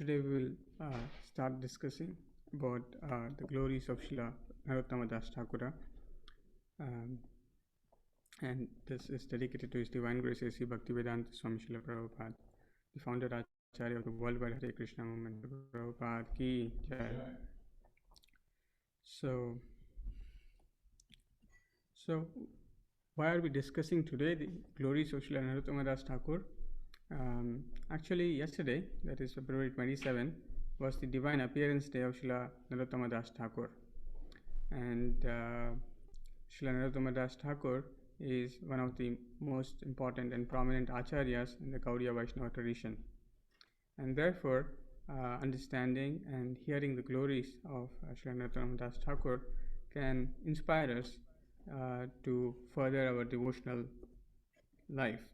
Today we will start discussing about the glories of Srila Narottama Dasa Thakura, and this is dedicated to His Divine Grace A.C. Bhaktivedanta Swami Srila Prabhupada, the founder Acharya of the worldwide Hare Krishna movement. Prabhupada ki jai. So why are we discussing today the glories of Srila Narottama Dasa Thakura? Actually, yesterday, that is February 27, was the divine appearance day of Srila Narottama Dasa Thakura. And Srila Narottama Dasa Thakura is one of the most important and prominent Acharyas in the Gaudiya Vaishnava tradition. And therefore, understanding and hearing the glories of Srila Narottama Dasa Thakura can inspire us to further our devotional life.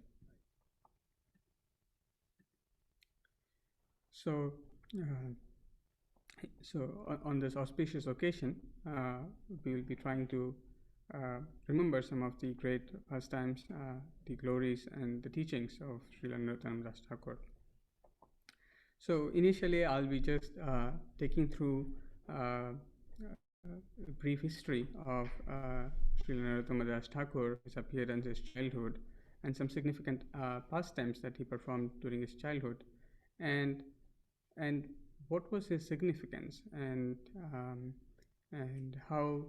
So on this auspicious occasion, we will be trying to remember some of the great pastimes, the glories and the teachings of Srila Narottama Dasa Thakura. So initially, I'll be just taking through a brief history of Srila Narottama Dasa Thakura, his appearance, his childhood, and some significant pastimes that he performed during his childhood, and what was his significance, and how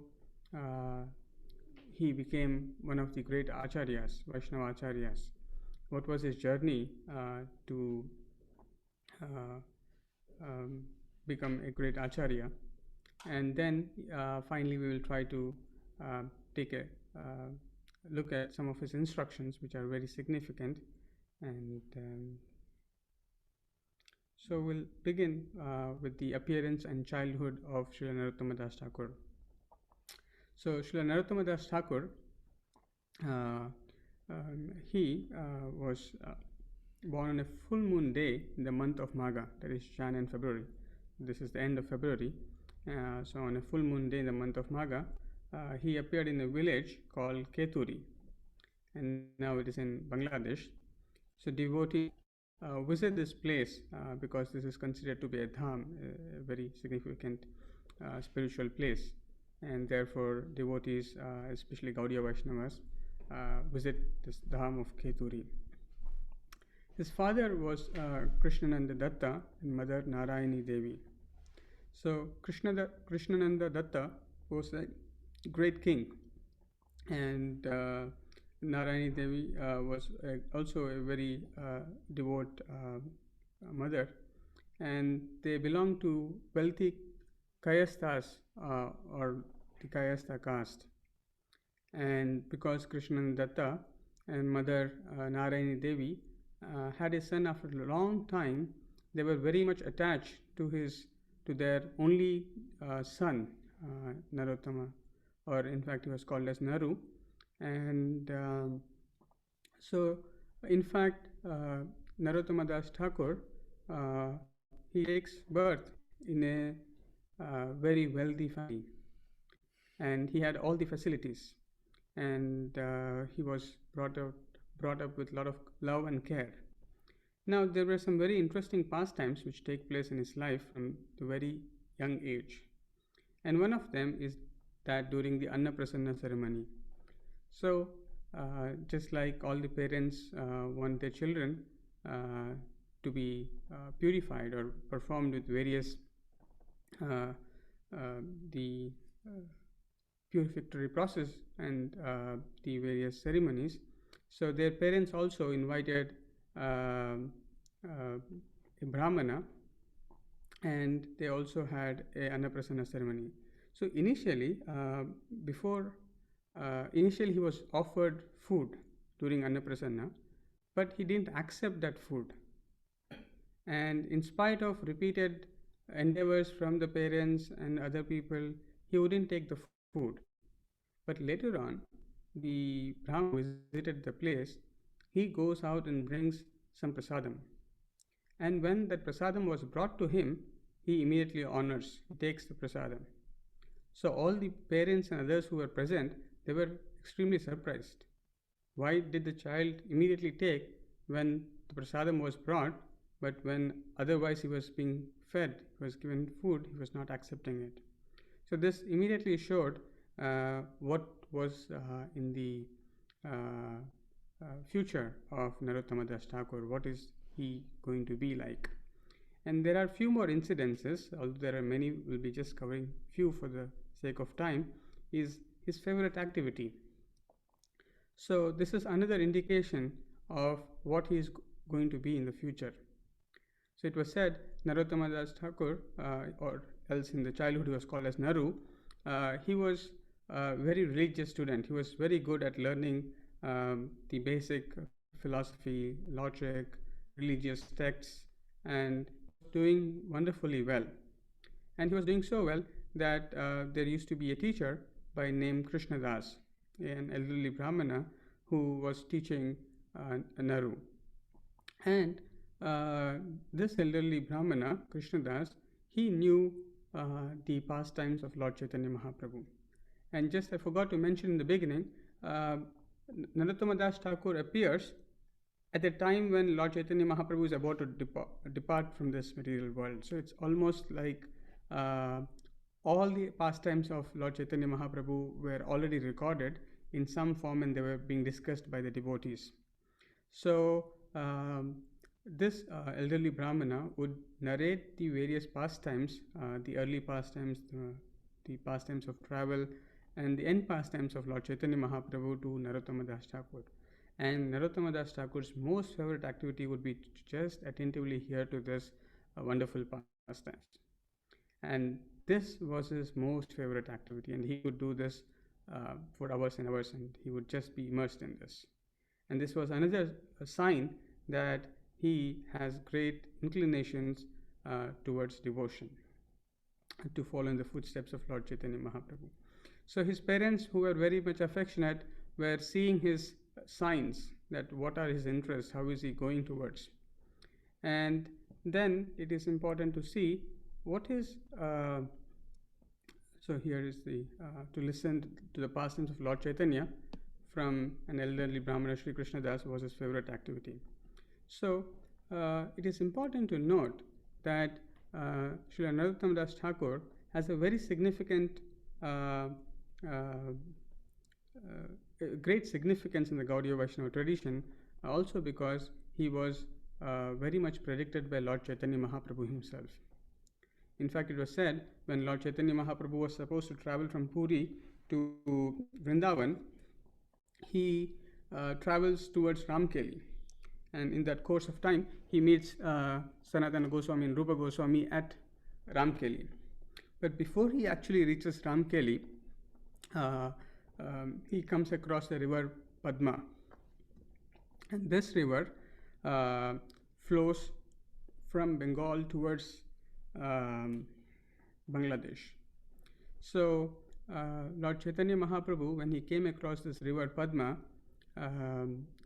he became one of the great Acharyas, Vaishnava Acharyas. What was his journey to become a great Acharya? And then finally we will try to take a look at some of his instructions, which are very significant. And so we'll begin with the appearance and childhood of Srila Narottama Dasa Thakura. So Srila Narottama Dasa Thakura, he was born on a full moon day in the month of Magha, that is Jan and February. This is the end of February. So on a full moon day in the month of Magha, he appeared in a village called Keturi, and now it is in Bangladesh. So devotees visit this place because this is considered to be a dham, a very significant spiritual place, and therefore devotees, especially Gaudiya Vaishnavas, visit this dham of Keturi. His father was Krishnananda Datta and mother Narayani Devi. So Krishnananda Datta was a great king, and Narayani Devi was also a very devout mother, and they belonged to wealthy Kayasthas or the Kayastha caste. And because Krishnananda Datta and mother Narayani Devi had a son after a long time, they were very much attached to their only son, Narottama, or in fact he was called as Naru. And so in fact Narottama Dasa Thakura, he takes birth in a very wealthy family, and he had all the facilities, and he was brought up with a lot of love and care. Now there were some very interesting pastimes which take place in his life from the very young age, and one of them is that during the Annaprasanna ceremony. So just like all the parents want their children to be purified or performed with various the purificatory process and the various ceremonies, so their parents also invited a Brahmana, and they also had a Annaprasanna ceremony. So initially he was offered food during Annaprasanna, but he didn't accept that food. And in spite of repeated endeavors from the parents and other people, he wouldn't take the food. But later on, the Brahmana visited the place, he goes out and brings some prasadam. And when that prasadam was brought to him, he immediately honors, he takes the prasadam. So all the parents and others who were present, they were extremely surprised. Why did the child immediately take when the prasadam was brought? but when otherwise he was being fed, he was given food, he was not accepting it. So this immediately showed what was in the future of Narottama Dasa Thakura. What is he going to be like? And there are few more incidences, although there are many, we'll be just covering few for the sake of time, is his favorite activity. So this is another indication of what he is going to be in the future. So it was said Narottama Dasa Thakura, or else in the childhood he was called as Naru, he was a very religious student. He was very good at learning the basic philosophy, logic, religious texts, and doing wonderfully well. And he was doing so well that there used to be a teacher by name Krishna Das, an elderly Brahmana who was teaching Naru. And this elderly Brahmana, Krishna Das, he knew the pastimes of Lord Chaitanya Mahaprabhu. And just I forgot to mention in the beginning, Narottama Dasa Thakura appears at the time when Lord Chaitanya Mahaprabhu is about to depart from this material world. So it's almost like all the pastimes of Lord Chaitanya Mahaprabhu were already recorded in some form and they were being discussed by the devotees. So this elderly Brahmana would narrate the various pastimes, the early pastimes, the pastimes of travel, and the end pastimes of Lord Chaitanya Mahaprabhu to Narottama Dasa Thakura. And Narottama Dasa Thakura's most favorite activity would be to just attentively hear to this wonderful pastimes. And this was his most favorite activity, and he would do this for hours and hours, and he would just be immersed in this. And this was another sign that he has great inclinations towards devotion, to follow in the footsteps of Lord Chaitanya Mahaprabhu. So his parents, who were very much affectionate, were seeing his signs, that what are his interests, how is he going towards. And then it is important to see what is, so here is the, to listen to the pastimes of Lord Chaitanya from an elderly Brahmana, Sri Krishna Das, was his favorite activity. So it is important to note that Srila Narottama Dasa Thakura has a very significant, great significance in the Gaudiya Vaishnava tradition, also because he was very much predicted by Lord Chaitanya Mahaprabhu himself. In fact, it was said when Lord Chaitanya Mahaprabhu was supposed to travel from Puri to Vrindavan, he travels towards Ramkeli. And in that course of time, he meets Sanatana Goswami and Rupa Goswami at Ramkeli. But before he actually reaches Ramkeli, he comes across the river Padma. And this river flows from Bengal towards Bangladesh. So Lord Chaitanya Mahaprabhu, when he came across this river Padma,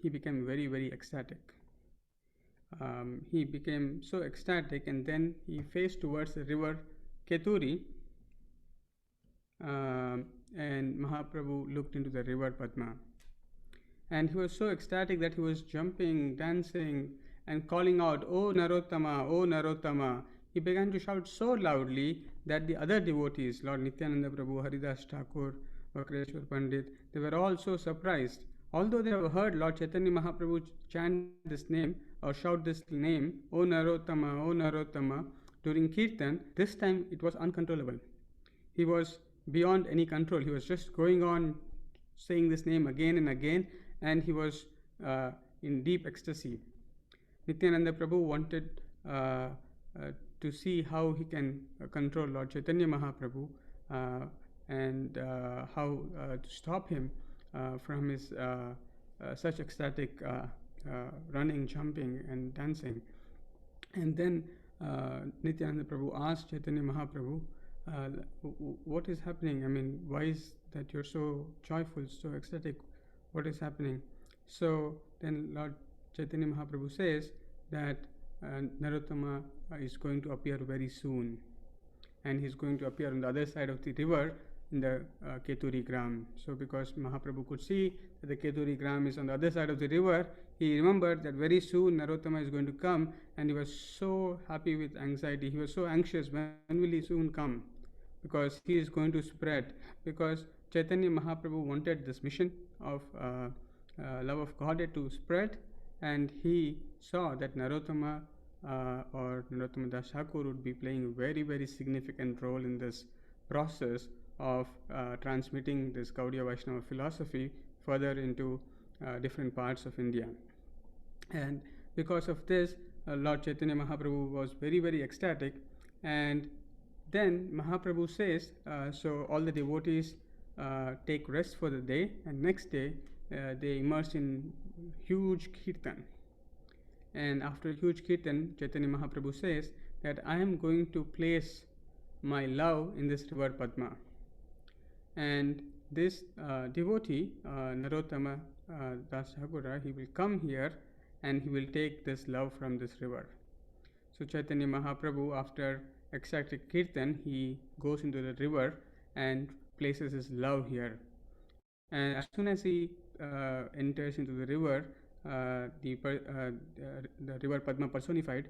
he became very, very ecstatic. He became so ecstatic, and then he faced towards the river Keturi, and Mahaprabhu looked into the river Padma. And he was so ecstatic that he was jumping, dancing, and calling out, "Oh Narottama, oh Narottama." He began to shout so loudly that the other devotees, Lord Nityananda Prabhu, Haridas Thakur, Vakreshwar Pandit, they were all so surprised. Although they have heard Lord Chaitanya Mahaprabhu chant this name or shout this name, "O Narottama, O Narottama," during Kirtan, this time it was uncontrollable. He was beyond any control. He was just going on saying this name again and again, and he was in deep ecstasy. Nityananda Prabhu wanted to see how he can control Lord Chaitanya Mahaprabhu and how to stop him from his such ecstatic running, jumping, and dancing. And then Nityananda Prabhu asked Chaitanya Mahaprabhu, what is happening? I mean, why is that you're so joyful, so ecstatic? What is happening? So then Lord Chaitanya Mahaprabhu says that Narottama is going to appear very soon, and he's going to appear on the other side of the river in the Keturi Gram. So because Mahaprabhu could see that the Keturi Gram is on the other side of the river, he remembered that very soon Narottama is going to come, and he was so happy with anxiety. He was so anxious, when will he soon come? Because he is going to spread. Because Chaitanya Mahaprabhu wanted this mission of love of Godhead to spread, and he saw that Narottama or Narottama Das Thakur would be playing a very, very significant role in this process of transmitting this Gaudiya Vaishnava philosophy further into different parts of India. And because of this, Lord Chaitanya Mahaprabhu was very, very ecstatic. And then Mahaprabhu says, so all the devotees take rest for the day, and next day they immerse in huge kirtan. And after huge kirtan, Chaitanya Mahaprabhu says that I am going to place my love in this river Padma. And this devotee, Narottama Das Thakura, he will come here and he will take this love from this river. So Chaitanya Mahaprabhu, after ecstatic kirtan, he goes into the river and places his love here. And as soon as he enters into the river, the river Padma personified,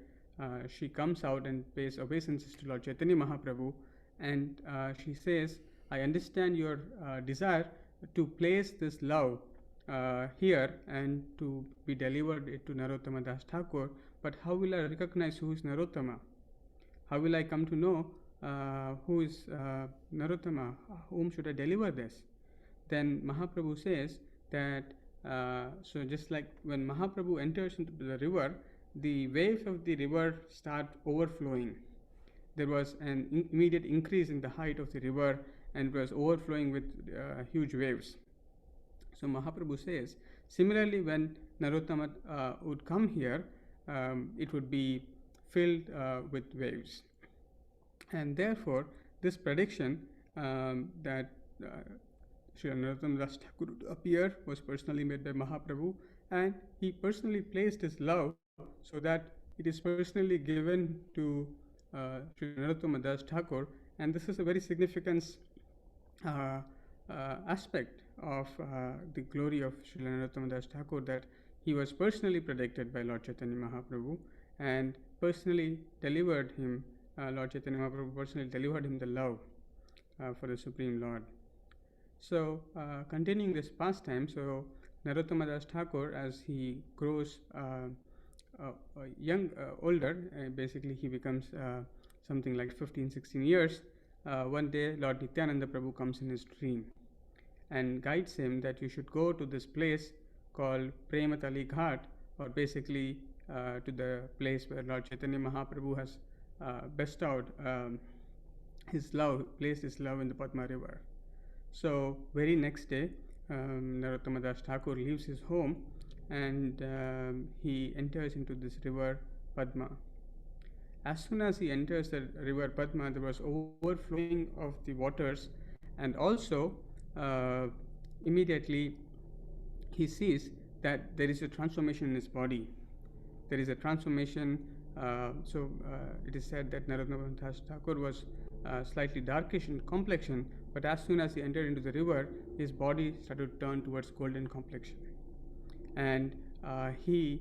she comes out and pays obeisances to Lord Chaitanya Mahaprabhu, and she says, I understand your desire to place this love here and to be delivered it to Narottama Das Thakur, but how will I recognize who is Narottama? How will I come to know who is Narottama? Whom should I deliver this? Then Mahaprabhu says that, so just like when Mahaprabhu enters into the river, the waves of the river start overflowing. There was an immediate increase in the height of the river, and it was overflowing with huge waves. So Mahaprabhu says, similarly, when Narottama would come here, it would be filled with waves. And therefore, this prediction that Srila Narottama Das Thakur would appear was personally made by Mahaprabhu, and he personally placed his love so that it is personally given to Srila Narottama Das Thakur. And this is a very significant aspect of the glory of Srila Narottama Das Thakur, that he was personally predicted by Lord Chaitanya Mahaprabhu and personally delivered him, Lord Chaitanya Mahaprabhu personally delivered him the love for the Supreme Lord. So continuing this pastime, so Narottama Das Thakur, as he grows older, basically he becomes something like 15-16 years, one day Lord Nityananda Prabhu comes in his dream and guides him that you should go to this place called Prematali Ghat, or basically to the place where Lord Chaitanya Mahaprabhu has bestowed his love, placed his love in the Padma river. So very next day, Narottama Das Thakur leaves his home and he enters into this river Padma. As soon as he enters the river Padma, there was overflowing of the waters, and also immediately he sees that there is a transformation in his body. There is a transformation. It is said that Narottama Das Thakur was slightly darkish in complexion, but as soon as he entered into the river, his body started to turn towards golden complexion, and he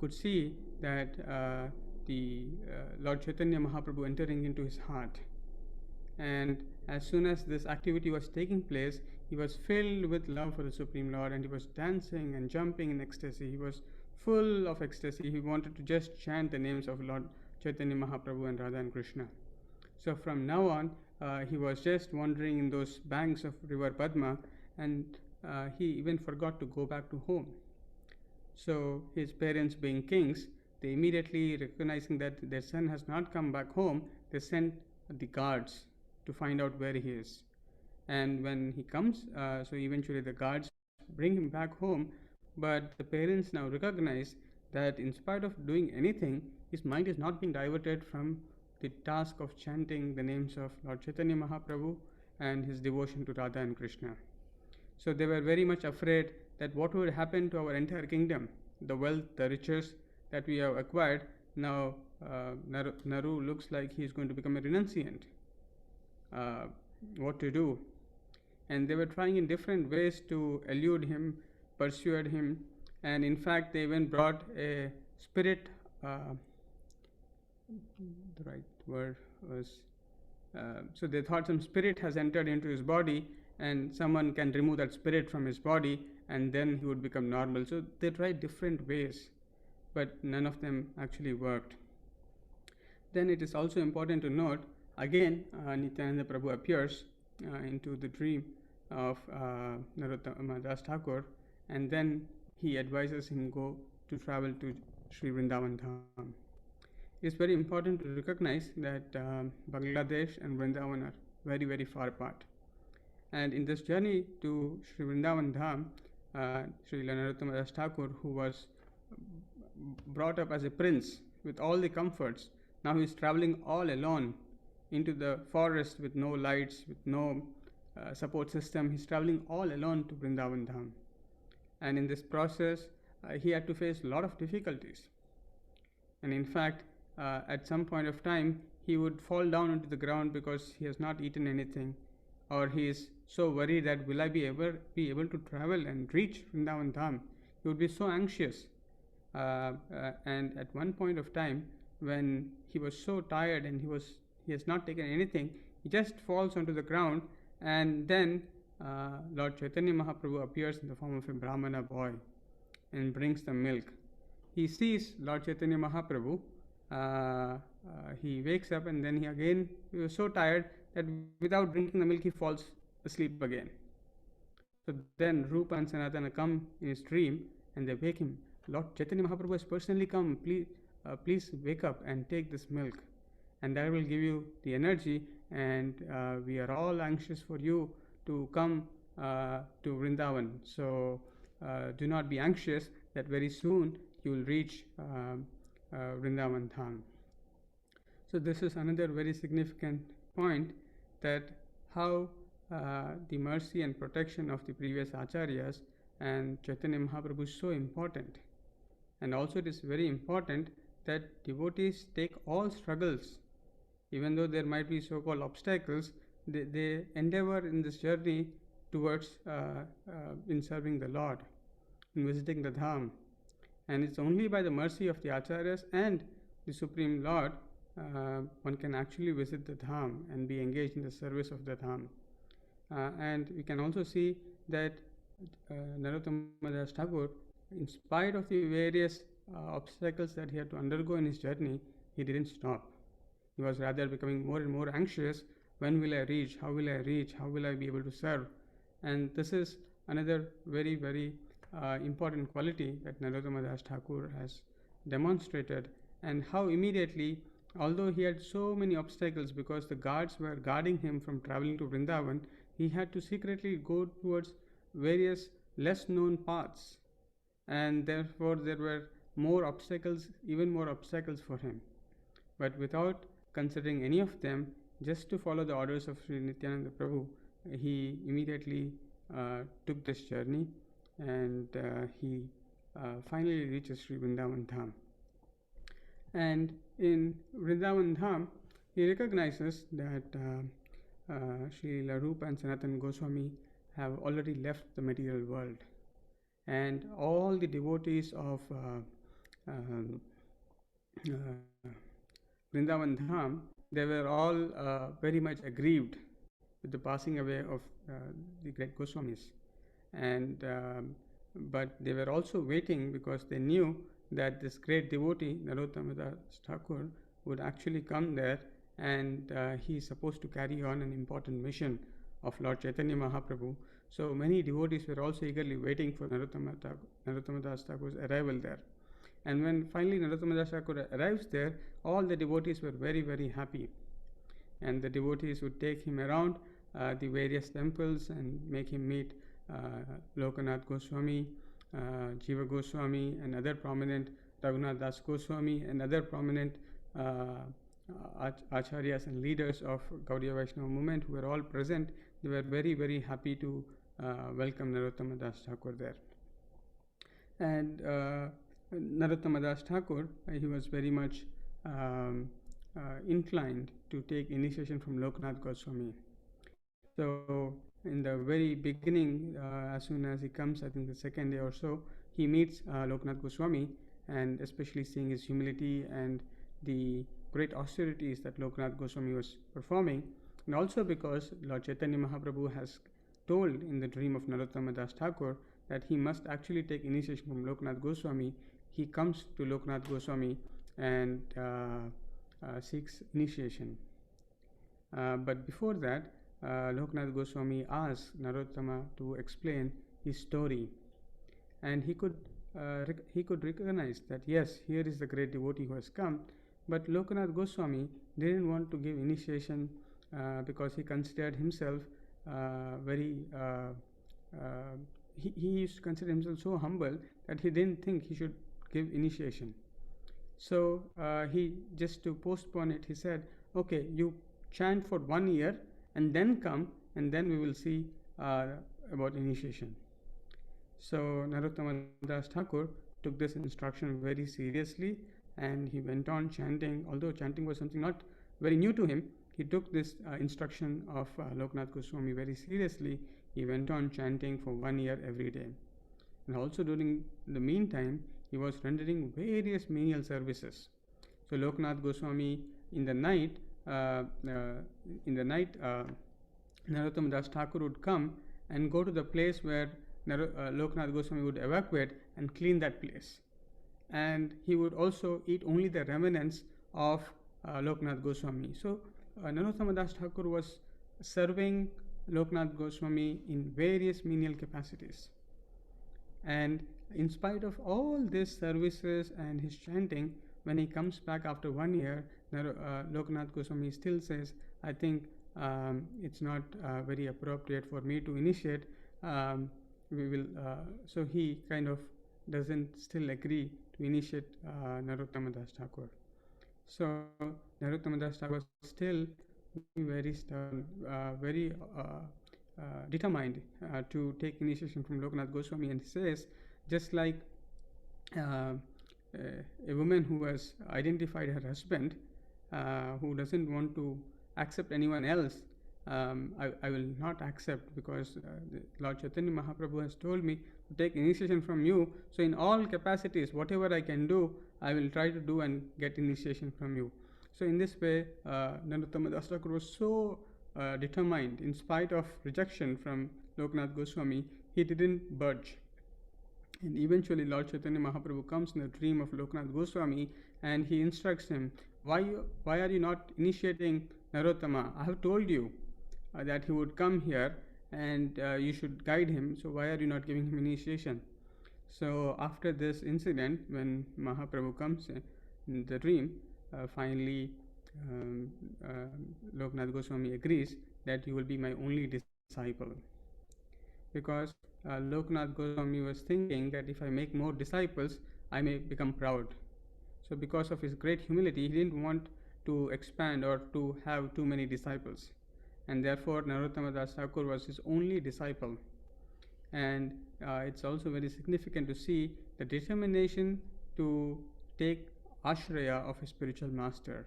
could see that the Lord Chaitanya Mahaprabhu entering into his heart. And as soon as this activity was taking place, he was filled with love for the Supreme Lord, and he was dancing and jumping in ecstasy. He was full of ecstasy. He wanted to just chant the names of Lord Chaitanya Mahaprabhu and Radha and Krishna. So from now on, he was just wandering in those banks of river Padma, and he even forgot to go back to home. So his parents, being kings, they immediately, recognizing that their son has not come back home, they sent the guards to find out where he is. And when he comes, so eventually the guards bring him back home, but the parents now recognize that in spite of doing anything, his mind is not being diverted from the task of chanting the names of Lord Chaitanya Mahaprabhu and his devotion to Radha and Krishna. So they were very much afraid that what would happen to our entire kingdom, the wealth, the riches that we have acquired. Now Naru looks like he is going to become a renunciant. What to do? And they were trying in different ways to elude him, persuade him, And in fact, they even brought a spirit. The right word was. So they thought some spirit has entered into his body, and someone can remove that spirit from his body, and then he would become normal. So they tried different ways, but none of them actually worked. Then it is also important to note again, Nityananda Prabhu appears into the dream of Narottama Dasa Thakura, and then he advises him go to travel to Sri Vrindavan Dham. It is very important to recognize that Bangladesh and Vrindavan are very, very far apart. And in this journey to Sri Vrindavan Dham, Srila Narottama Dasa Thakura, who was brought up as a prince with all the comforts, now he is traveling all alone into the forest with no lights, with no support system. He is traveling all alone to Vrindavan Dham. And in this process, he had to face a lot of difficulties. And in fact, at some point of time, he would fall down onto the ground because he has not eaten anything, or he is so worried that will I be able to travel and reach Vrindavan Dham. He would be so anxious. And at one point of time, when he was so tired and he has not taken anything, he just falls onto the ground, and then Lord Chaitanya Mahaprabhu appears in the form of a Brahmana boy and brings the milk. He sees Lord Chaitanya Mahaprabhu. He wakes up, and then he was so tired that without drinking the milk he falls asleep again. So then Rupa and Sanatana come in his dream and they wake him. Lord Chaitanya Mahaprabhu has personally come. Please wake up and take this milk, and that will give you the energy, and we are all anxious for you to come to Vrindavan. So do not be anxious that very soon you will reach Vrindavan Dham. So this is another very significant point, that how the mercy and protection of the previous Acharyas and Chaitanya Mahaprabhu is so important. And also it is very important that devotees take all struggles, even though there might be so-called obstacles, they endeavor in this journey towards in serving the Lord, in visiting the Dham. And it's only by the mercy of the Acharyas and the Supreme Lord one can actually visit the Dham and be engaged in the service of the Dham. And we can also see that Narottama Dasa Thakura, in spite of the various obstacles that he had to undergo in his journey, he didn't stop. He was rather becoming more and more anxious. When will I reach? How will I reach? How will I be able to serve? And this is another very, very important quality that Narottama Dasa Thakura has demonstrated, and how immediately, although he had so many obstacles because the guards were guarding him from traveling to Vrindavan, he had to secretly go towards various less known paths, and therefore there were even more obstacles for him. But without considering any of them, just to follow the orders of Sri Nityananda Prabhu, he immediately took this journey, and he finally reaches Sri Vrindavan Dham. And in Vrindavan Dham, he recognizes that Srila Rupa and Sanatana Goswami have already left the material world, and all the devotees of Vrindavan Dham, they were all very much aggrieved with the passing away of the great Goswamis, and but they were also waiting because they knew that this great devotee Narottama Dasa Thakura would actually come there, and he is supposed to carry on an important mission of Lord Chaitanya Mahaprabhu. So many devotees were also eagerly waiting for Narottama Dasa Thakura's arrival there. And when finally Narottama Dasa Thakura arrives there, all the devotees were very, very happy. And the devotees would take him around the various temples and make him meet Lokanath Goswami, Jiva Goswami, and other prominent Raghunath Das Goswami, and other prominent Acharyas and leaders of Gaudiya Vaishnava movement who were all present. They were very, very happy to welcome Narottama Dasa Thakura there. And Narottama Dasa Thakura, he was very much inclined to take initiation from Lokanath Goswami. So in the very beginning, as soon as he comes, I think the second day or so, he meets Loknath Goswami, and especially seeing his humility and the great austerities that Loknath Goswami was performing, and also because Lord Chaitanya Mahaprabhu has told in the dream of Narottama Das Thakur that he must actually take initiation from Loknath Goswami. He comes to Loknath Goswami and seeks initiation. But before that, Loknath Goswami asked Narottama to explain his story, and he could recognize that yes, here is the great devotee who has come. But Loknath Goswami didn't want to give initiation because he considered himself he used to consider himself so humble that he didn't think he should give initiation. So he, just to postpone it, he said, okay, you chant for 1 year and then come, and then we will see about initiation. So Narottama Das Thakur took this instruction very seriously, and he went on chanting. Although chanting was something not very new to him, he took this instruction of Loknath Goswami very seriously. He went on chanting for 1 year every day. And also during the meantime, he was rendering various menial services. So Loknath Goswami, in the night, Narottama Das Thakur would come and go to the place where Loknath Goswami would evacuate and clean that place. And he would also eat only the remnants of Loknath Goswami. So Narottama Das Thakur was serving Loknath Goswami in various menial capacities. And in spite of all these services and his chanting, when he comes back after 1 year, Loknath Goswami still says, I think it's not very appropriate for me to initiate. So he kind of doesn't still agree to initiate Narottama Das Thakur. So Narottama Das Thakur was still very stern, very determined to take initiation from Loknath Goswami, and he says, just like a woman who has identified her husband, who doesn't want to accept anyone else, I will not accept, because Lord Chaitanya Mahaprabhu has told me to take initiation from you. So in all capacities, whatever I can do, I will try to do and get initiation from you. So in this way, Narottama Das Thakur was so determined, in spite of rejection from Loknath Goswami, he didn't budge. And eventually Lord Chaitanya Mahaprabhu comes in the dream of Loknath Goswami, and he instructs him, why are you not initiating Narottama? I have told you that he would come here and you should guide him, so why are you not giving him initiation? So after this incident, when Mahaprabhu comes in the dream, finally Loknath Goswami agrees that you will be my only disciple, because Loknath Goswami was thinking that if I make more disciples, I may become proud. So because of his great humility, he didn't want to expand or to have too many disciples, and therefore Narottama Das Thakur was his only disciple. And it's also very significant to see the determination to take Acharya of a spiritual master.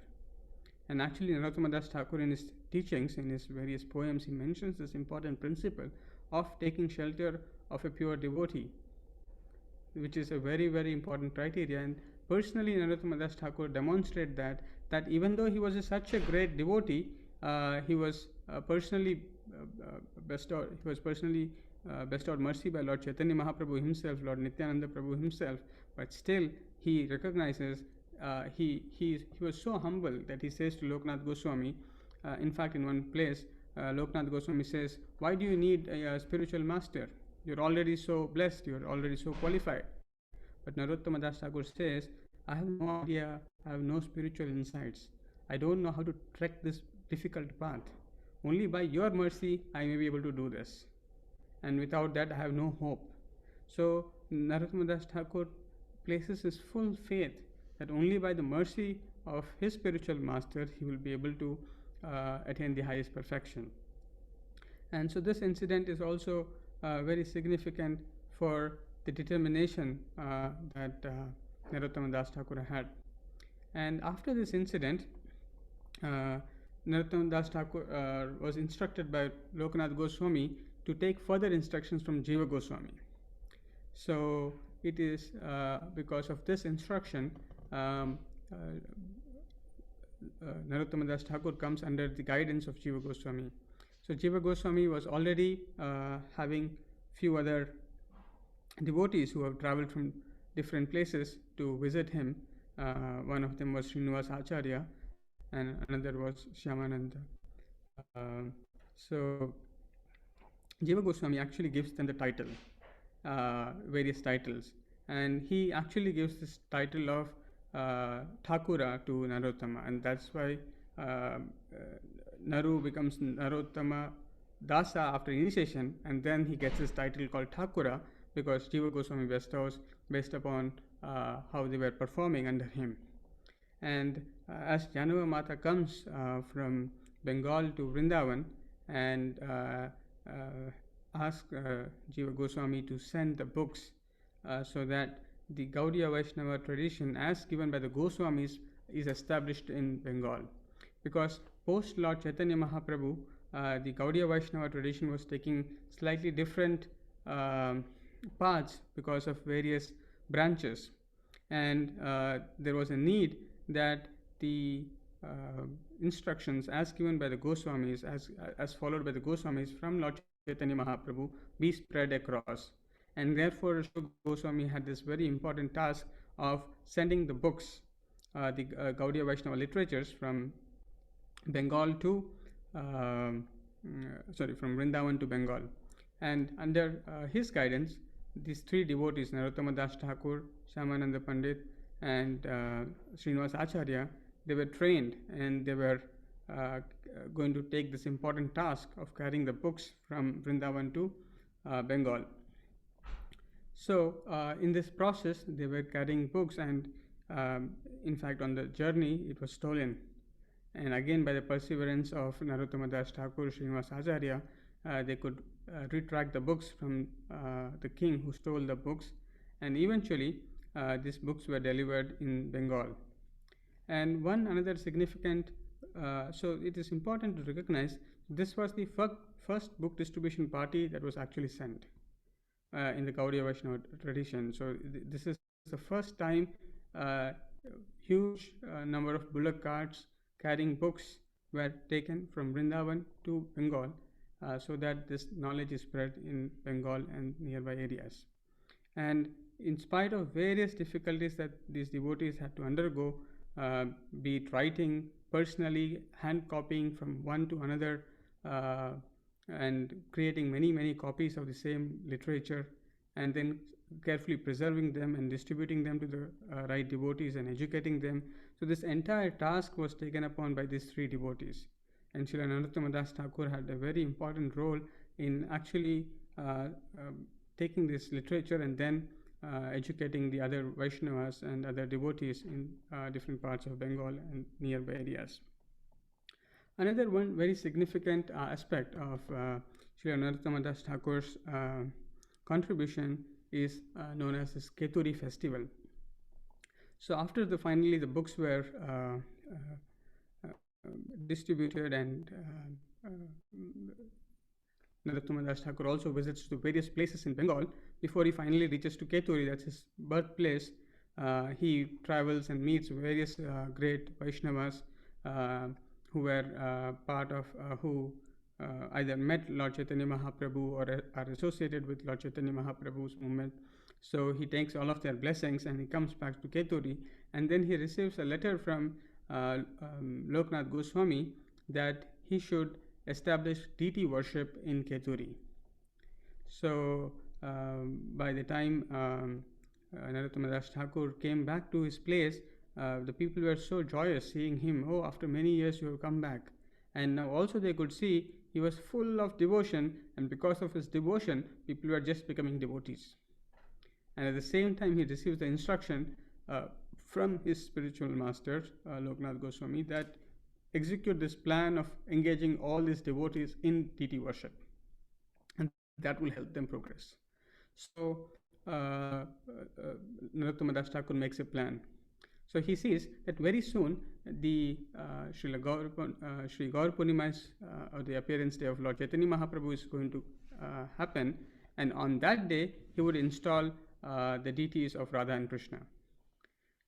And actually Narottama Das Thakur, in his teachings, in his various poems, he mentions this important principle of taking shelter of a pure devotee, which is a very, very important criteria. And personally Narottama Das Thakur demonstrated that even though he was such a great devotee, he was personally bestowed mercy by Lord Chaitanya Mahaprabhu himself, Lord Nityananda Prabhu himself, but still he recognizes he was so humble that he says to Loknath Goswami, in fact in one place Loknath Goswami says, why do you need a spiritual master? You're already so blessed, you're already so qualified. But Narottama Das Thakur says, I have no idea, I have no spiritual insights, I don't know how to trek this difficult path. Only by your mercy I may be able to do this, and without that I have no hope. So Narottama Das Thakur places his full faith that only by the mercy of his spiritual master he will be able to attain the highest perfection. And so this incident is also very significant for the determination that Narottama Das Thakura had. And after this incident, Narottama Das Thakur was instructed by Loknath Goswami to take further instructions from Jiva Goswami. So it is because of this instruction Narottama Das Thakur comes under the guidance of Jiva Goswami. So Jiva Goswami was already having few other devotees who have traveled from different places to visit him. One of them was Srinivas Acharya and another was Shyamananda. So Jiva Goswami actually gives them the title, various titles, and he actually gives this title of Thakura to Narottama, and that's why Naru becomes Narottama Dasa after initiation, and then he gets his title called Thakura because Jiva Goswami bestows based upon how they were performing under him. And as Janava Mata comes from Bengal to Vrindavan and asks Jiva Goswami to send the books so that the Gaudiya Vaishnava tradition as given by the Goswamis is established in Bengal. Because post Lord Chaitanya Mahaprabhu, the Gaudiya Vaishnava tradition was taking slightly different paths because of various branches, and there was a need that the instructions as given by the Goswamis, as followed by the Goswamis from Lord Chaitanya Mahaprabhu, be spread across. And therefore, Goswami had this very important task of sending the books, the Gaudiya Vaishnava literatures from Bengal to, from Vrindavan to Bengal. And under his guidance, these three devotees, Narottama Das Thakur, Shyamananda Pandit, and Srinivas Acharya, they were trained and they were going to take this important task of carrying the books from Vrindavan to Bengal. So in this process, they were carrying books, and in fact on the journey it was stolen. And again, by the perseverance of Narottama Das Thakur, Srinivas Acharya, they could retract the books from the king who stole the books, and eventually these books were delivered in Bengal. And one another significant, so it is important to recognize this was the first book distribution party that was actually sent in the Gaudiya Vaishnava tradition. So this is the first time huge number of bullock carts carrying books were taken from Vrindavan to Bengal, so that this knowledge is spread in Bengal and nearby areas. And in spite of various difficulties that these devotees had to undergo, be it writing personally, hand copying from one to another, and creating many copies of the same literature, and then carefully preserving them and distributing them to the right devotees and educating them. So this entire task was taken upon by these three devotees, and Srila Narottama Das Thakur had a very important role in actually taking this literature and then educating the other Vaishnavas and other devotees in different parts of Bengal and nearby areas. Another one very significant aspect of Srila Narottama Das Thakur's contribution is known as this Keturi festival. So after finally the books were distributed, and Narottama Das Thakur also visits to various places in Bengal before he finally reaches to Keturi, that's his birthplace. He travels and meets various great Vaishnavas who were part of, who either met Lord Chaitanya Mahaprabhu or are associated with Lord Chaitanya Mahaprabhu's movement. So he takes all of their blessings and he comes back to Keturi, and then he receives a letter from Loknath Goswami that he should establish deity worship in Keturi. So by the time Narottama Das Thakur came back to his place, the people were so joyous seeing him. Oh, after many years you have come back. And now also they could see he was full of devotion, and because of his devotion, people were just becoming devotees. And at the same time, he receives the instruction from his spiritual master, Loknath Goswami, that execute this plan of engaging all these devotees in deity worship, and that will help them progress. So Narottama Das Thakur makes a plan. So he sees that very soon the Sri Gaur Purnima's or the appearance day of Lord Chaitanya Mahaprabhu is going to happen, and on that day he would install the deities of Radha and Krishna.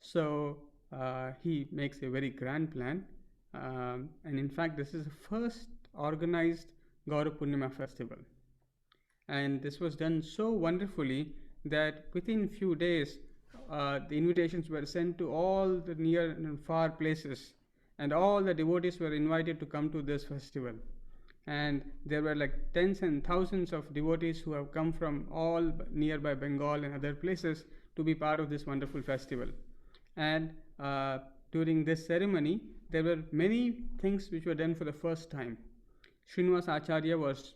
So he makes a very grand plan, and in fact, this is the first organized Gaura Purnima festival. And this was done so wonderfully that within few days, the invitations were sent to all the near and far places, and all the devotees were invited to come to this festival. And there were like tens and thousands of devotees who have come from all nearby Bengal and other places to be part of this wonderful festival. And during this ceremony, there were many things which were done for the first time. Srinivasa Acharya was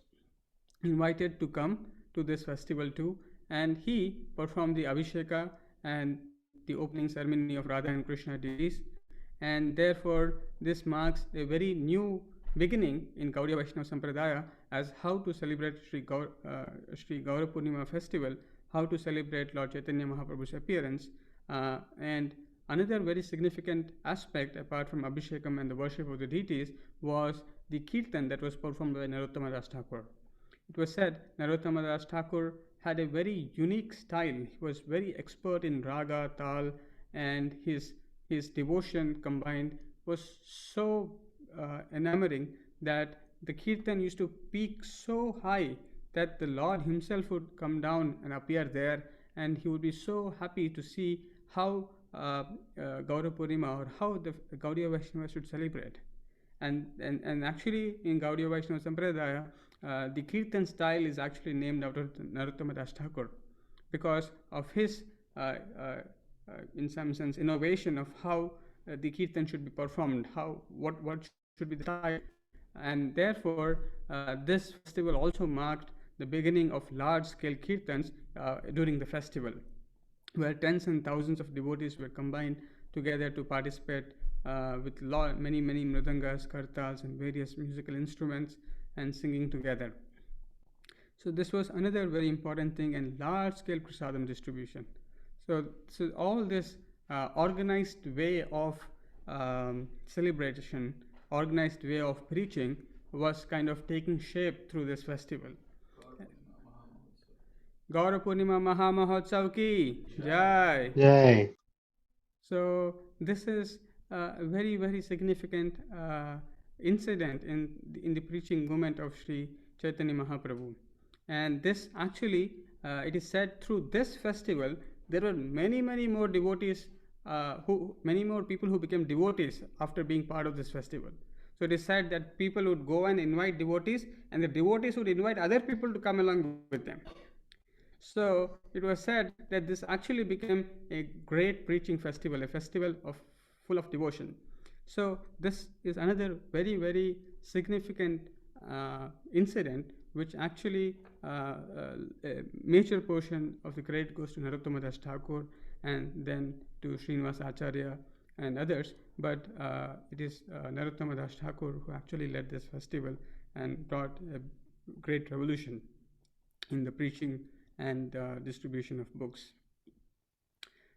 invited to come to this festival too, and he performed the Abhisheka and the opening ceremony of Radha and Krishna deities, and therefore this marks a very new beginning in Gaudiya Vaishnava Sampradaya as how to celebrate Sri Gaura Purnima festival, how to celebrate Lord Chaitanya Mahaprabhu's appearance, and another very significant aspect apart from Abhishekam and the worship of the deities was the kirtan that was performed by Narottama Dasa Thakura. It was said Narottama Dasa Thakura had a very unique style. He was very expert in raga, tal, and his devotion combined was so enamoring that the kirtan used to peak so high that the Lord himself would come down and appear there, and he would be so happy to see how Gaura Purnima or how the Gaudiya Vaishnava should celebrate. And actually in Gaudiya Vaishnava Sampradaya, the kirtan style is actually named after Narottama Dasa Thakura because of his, in some sense, innovation of how the kirtan should be performed, what should be the style. And therefore, this festival also marked the beginning of large-scale kirtans during the festival, where tens and thousands of devotees were combined together to participate with many mridangas, kartals, and various musical instruments and singing together. So this was another very important thing, and large-scale prasadam distribution. So all this organized way of celebration, organized way of preaching was kind of taking shape through this festival. Gaura Purnima Maha Mahotsav ki Jai. Yay. So this is a very significant incident in the preaching movement of Sri Chaitanya Mahaprabhu. And this actually, it is said through this festival, there were many more devotees, many more people who became devotees after being part of this festival. So it is said that people would go and invite devotees, and the devotees would invite other people to come along with them. So it was said that this actually became a great preaching festival, a festival full of devotion. So this is another very significant incident, which actually a major portion of the credit goes to Narottama Dasa Thakura and then to Srinivasa Acharya and others, but it is Narottama Dasa Thakura who actually led this festival and brought a great revolution in the preaching and distribution of books.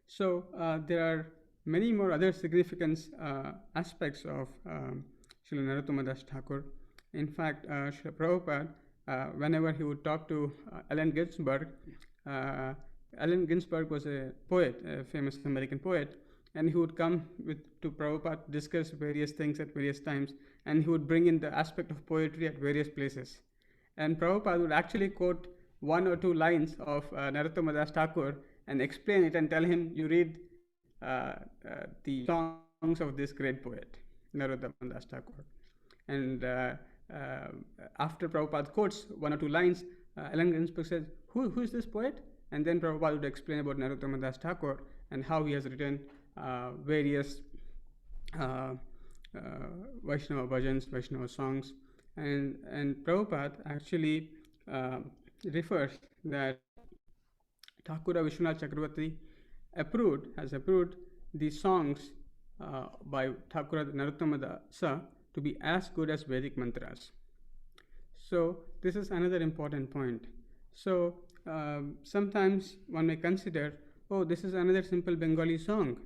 So there are many more other significant aspects of Srila Narottama Dasa Thakura. In fact, Srila Prabhupada, whenever he would talk to Allen Ginsberg, Allen Ginsberg was a poet, a famous American poet, and he would come to Prabhupada to discuss various things at various times, and he would bring in the aspect of poetry at various places. And Prabhupada would actually quote one or two lines of Narottama Dasa Thakura and explain it and tell him, you read the songs of this great poet, Narottama Dasa Thakura. And after Prabhupada quotes one or two lines, Allen Ginsberg says, who is this poet? And then Prabhupada would explain about Narottama Dasa Thakura and how he has written various Vaishnava bhajans, Vaishnava songs. And Prabhupada actually refers that Thakura Vishwanath Chakravarti has approved the songs by Thakura Narottama Dasa to be as good as Vedic mantras. So this is another important point. So sometimes one may consider, oh, this is another simple Bengali song.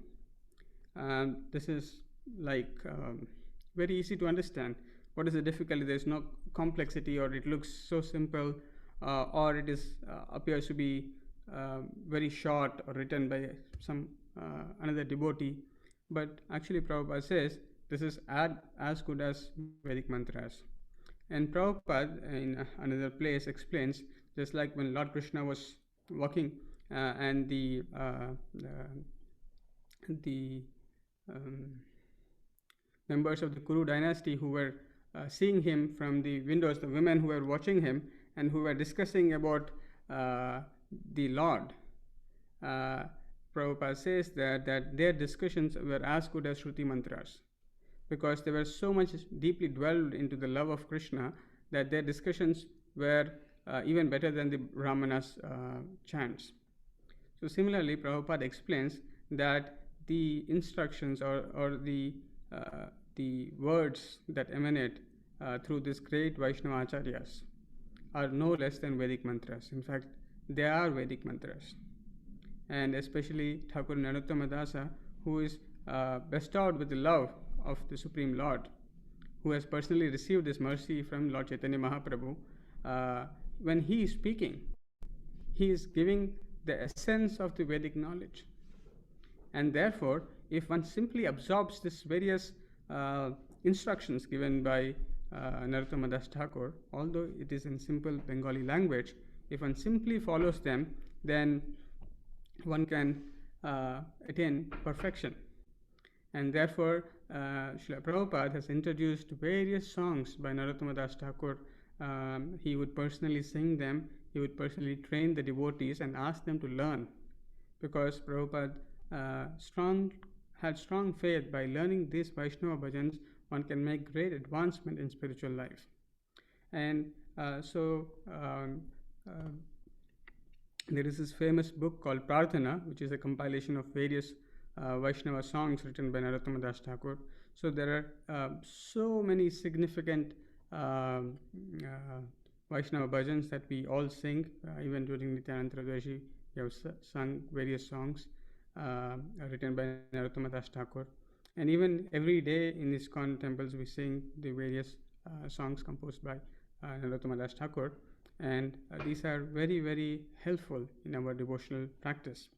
This is like very easy to understand. What is the difficulty? There is no complexity, or it looks so simple, or it is appears to be very short or written by some another devotee, but actually Prabhupada says this is as good as Vedic mantras. And Prabhupada in another place explains, just like when Lord Krishna was walking and the members of the Kuru dynasty who were seeing him from the windows, the women who were watching him and who were discussing about the Lord. Prabhupada says that their discussions were as good as Shruti mantras, because they were so much deeply dwelled into the love of Krishna that their discussions were even better than the Brahmanas' chants. So similarly, Prabhupada explains that the instructions or the words that emanate through these great Vaishnava Acharyas are no less than Vedic mantras. In fact, they are Vedic mantras. And especially Thakur Narottama Dasa, who is bestowed with the love of the Supreme Lord, who has personally received this mercy from Lord Chaitanya Mahaprabhu, when he is speaking, he is giving the essence of the Vedic knowledge. And therefore, if one simply absorbs these various instructions given by Narottama Dasa Thakura, although it is in simple Bengali language, if one simply follows them, then one can attain perfection. And therefore, Srila Prabhupada has introduced various songs by Narottama Dasa Thakura. He would personally sing them, he would personally train the devotees and ask them to learn, because Prabhupada had strong faith by learning these Vaishnava bhajans, one can make great advancement in spiritual life. And there is this famous book called Prarthana, which is a compilation of various Vaishnava songs written by Narottama Dasa Thakura. So there are so many significant Vaishnava bhajans that we all sing. Even during Nityananda Tridashi, we have sung various songs written by Narottama Dasa Thakura. And even every day in ISKCON temples, we sing the various songs composed by Narottama Dasa Thakura. And these are very, very helpful in our devotional practice.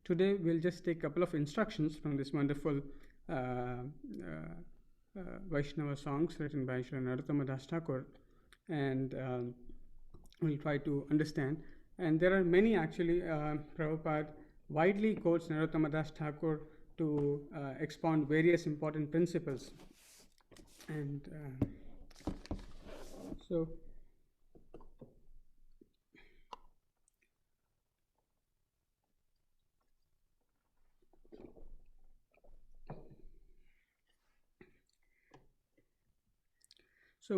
Today, we'll just take a couple of instructions from this wonderful Vaishnava songs written by Srila Narottama Dasa Thakura, and we'll try to understand. And there are many actually. Prabhupada widely quotes Narottama Dasa Thakura to expound various important principles. And so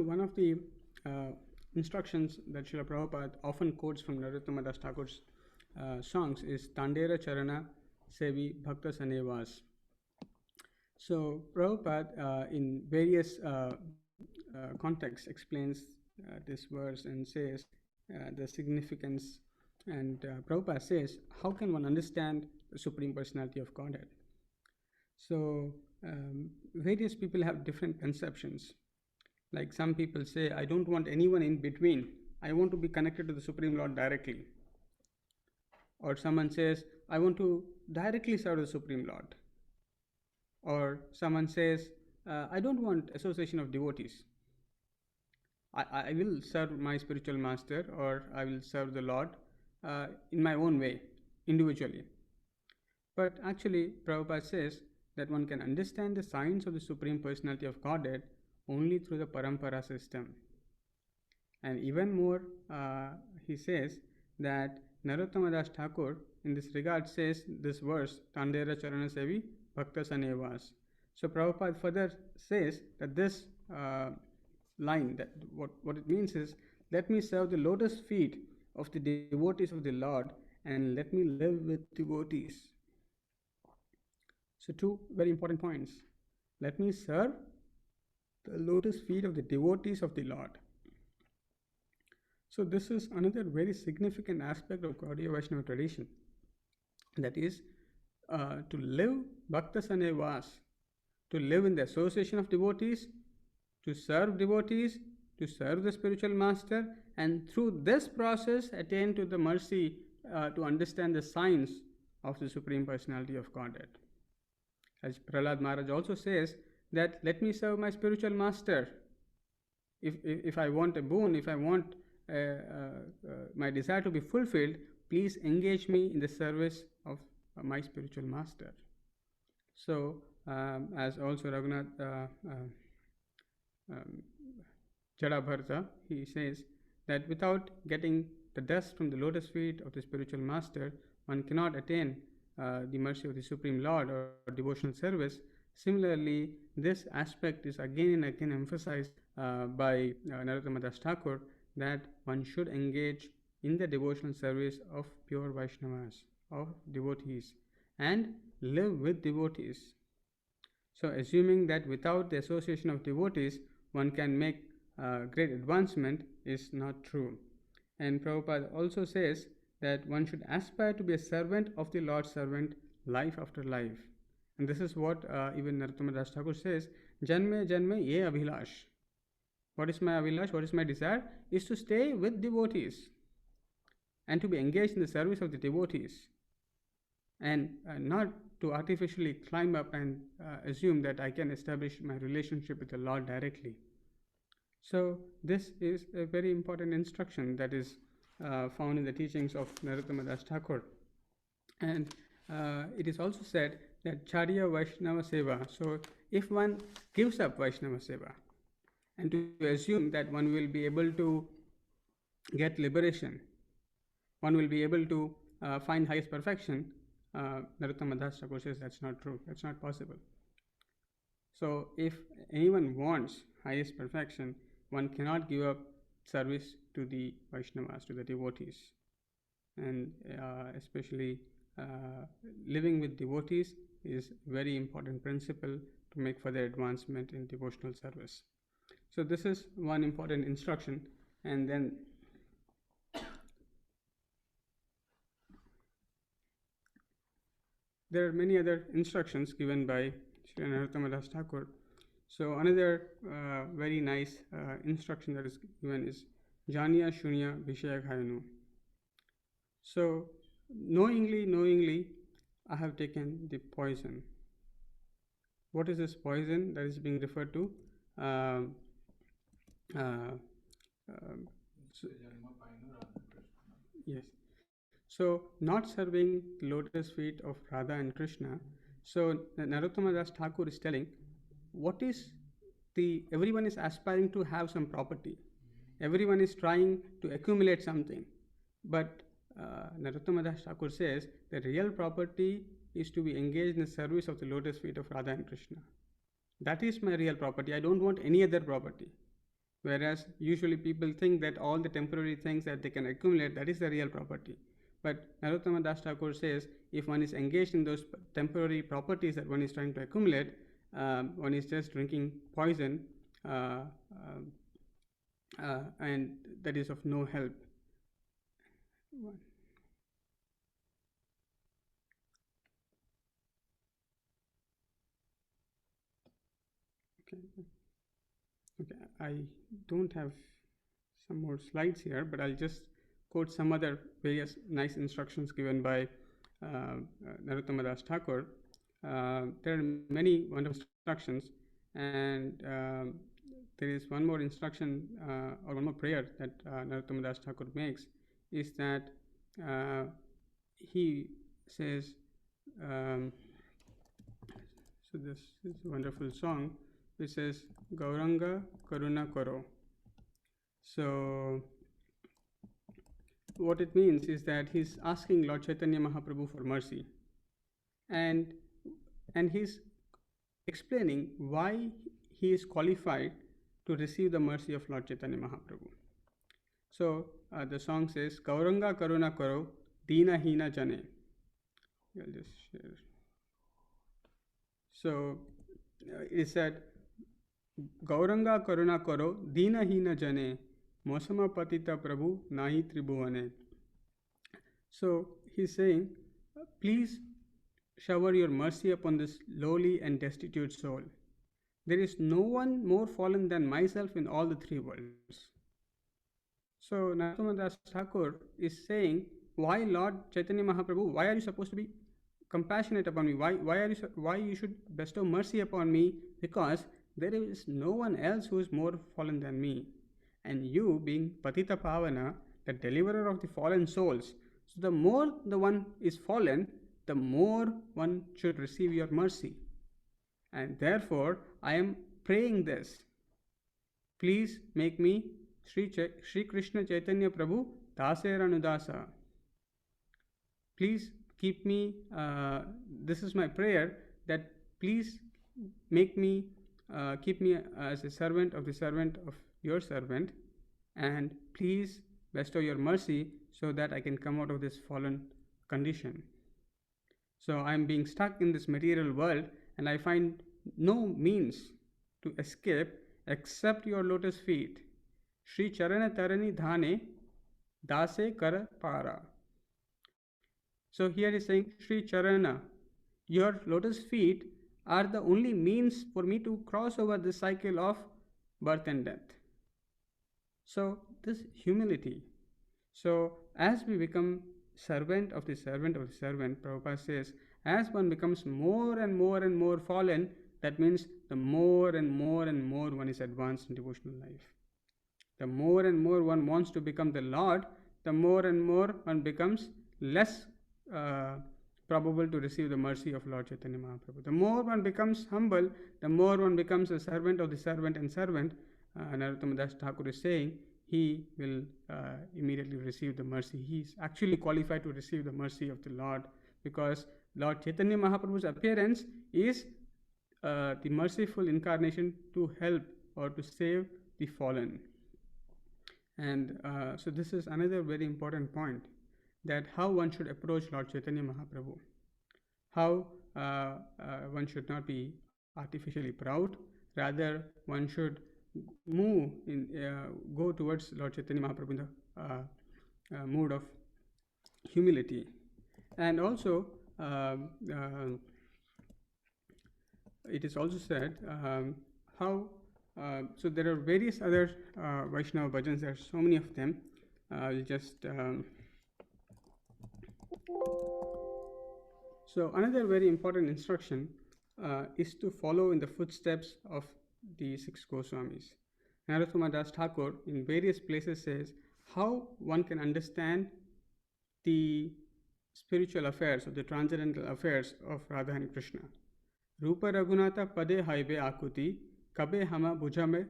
one of the instructions that Srila Prabhupada often quotes from Narottama Dasa Thakura's songs is Tandera Charana Sevi Bhakta Sanevas. So Prabhupada in various contexts explains this verse and says the significance, and Prabhupada says, how can one understand the Supreme Personality of Godhead? So various people have different conceptions. Like some people say, I don't want anyone in between. I want to be connected to the Supreme Lord directly. Or someone says, I want to directly serve the Supreme Lord. Or someone says, I don't want association of devotees. I will serve my spiritual master, or I will serve the Lord in my own way, individually. But actually, Prabhupada says that one can understand the science of the Supreme Personality of Godhead only through the parampara system. And even more, he says that Narottama Dasa Thakura in this regard says this verse, Tandera Charana Sevi Bhakta Sanevas. So Prabhupada further says that this line, that what it means is, let me serve the lotus feet of the devotees of the Lord, and let me live with devotees. So two very important points. Let me serve the lotus feet of the devotees of the Lord. So this is another very significant aspect of Gaudiya Vaishnava tradition. That is, to live Bhakta Sanevas, to live in the association of devotees, to serve devotees, to serve the spiritual master, and through this process attain to the mercy to understand the science of the Supreme Personality of Godhead. As Prahlad Maharaj also says, that let me serve my spiritual master. If I want a boon, if I want my desire to be fulfilled, please engage me in the service of my spiritual master. So, as also Raghunath Jadabharta, he says that without getting the dust from the lotus feet of the spiritual master, one cannot attain the mercy of the Supreme Lord or devotional service. Similarly, this aspect is again and again emphasized by Narottama Dasa Thakura, that one should engage in the devotional service of pure Vaishnavas, of devotees, and live with devotees. So, assuming that without the association of devotees, one can make great advancement is not true. And Prabhupada also says that one should aspire to be a servant of the Lord's servant life after life. And this is what even Narottama Dasa Thakura says, Janme Janme Ye Abhilash. What is my Abhilash? What is my desire? Is to stay with devotees and to be engaged in the service of the devotees, and not to artificially climb up and assume that I can establish my relationship with the Lord directly. So this is a very important instruction that is found in the teachings of Narottama Dasa Thakura. And it is also said that Acharya Vaishnava Seva. So if one gives up Vaishnava Seva, and to assume that one will be able to get liberation, one will be able to find highest perfection, Narottama Dasa Thakura says that's not true, that's not possible. So if anyone wants highest perfection, one cannot give up service to the Vaishnavas, to the devotees. And especially living with devotees is a very important principle to make further advancement in devotional service. So this is one important instruction. And then there are many other instructions given by Srila Narottama Dasa Thakura. So another very nice instruction that is given is Janya Shunya Vishaya Khayanu. So knowingly I have taken the poison. What is this poison that is being referred to? Yes. So not serving the lotus feet of Radha and Krishna. So Narottama Dasa Thakura is telling, everyone is aspiring to have some property. Everyone is trying to accumulate something. But Narottama Dasa Thakura says the real property is to be engaged in the service of the lotus feet of Radha and Krishna. That is my real property. I don't want any other property. Whereas usually people think that all the temporary things that they can accumulate, that is the real property. But Narottama Dasa Thakura says if one is engaged in those temporary properties that one is trying to accumulate, one is just drinking poison, and that is of no help. Okay, I don't have some more slides here, but I'll just quote some other various nice instructions given by Narottama Dasa Thakura. There are many wonderful instructions, and there is one more instruction or one more prayer that Narottama Dasa Thakura makes, is that he says, so this is a wonderful song which says Gauranga Karuna Karo. So what it means is that he's asking Lord Chaitanya Mahaprabhu for mercy, and he's explaining why he is qualified to receive the mercy of Lord Chaitanya Mahaprabhu. So the song says Gauranga Karuna Karo Dina Hina Jane. I'll just share. So it said Gauranga Karuna Karo Dina Hina Jane Mosama Patita Prabhu Nahi Tribhuvane. So he's saying, please shower your mercy upon this lowly and destitute soul. There is no one more fallen than myself in all the three worlds. So Narottama Dasa Thakura is saying why Lord Chaitanya Mahaprabhu, why are you supposed to be compassionate upon me? Why you should bestow mercy upon me? Because there is no one else who is more fallen than me. And you, being Patita Pavana, the deliverer of the fallen souls, so the more the one is fallen, the more one should receive your mercy. And therefore, I am praying this. Please make me Sri Krishna Chaitanya Prabhu Dasaranudasa. Please keep me, this is my prayer, that please make me, keep me as a servant of your servant, and please bestow your mercy so that I can come out of this fallen condition. So I am being stuck in this material world and I find no means to escape except your lotus feet. Shri Charana Tarani Dhane Dase Kara Para. So here he is saying, Shri Charana, your lotus feet are the only means for me to cross over this cycle of birth and death. So this humility. So as we become servant of the servant, Prabhupada says, as one becomes more and more fallen, that means the more and more one is advanced in devotional life. The more and more one wants to become the Lord, the more and more one becomes less probable to receive the mercy of Lord Chaitanya Mahaprabhu. The more one becomes humble, the more one becomes a servant of the servant and servant. Narottama Dasa Thakura is saying he will immediately receive the mercy. He is actually qualified to receive the mercy of the Lord, because Lord Chaitanya Mahaprabhu's appearance is the merciful incarnation to help or to save the fallen. And so this is another very important point, that how one should approach Lord Chaitanya Mahaprabhu. How one should not be artificially proud, rather one should move in, go towards Lord Chaitanya Mahaprabhu in the mood of humility. And also it is also said how so there are various other Vaishnava bhajans. There are so many of them. I'll just so another very important instruction is to follow in the footsteps of the 6 Goswamis. Narottama Dasa Thakura in various places says how one can understand the spiritual affairs, of the transcendental affairs of Radha and Krishna. Rupa Raghunatha Pade Haibe Akuti Kabe Hama Bujava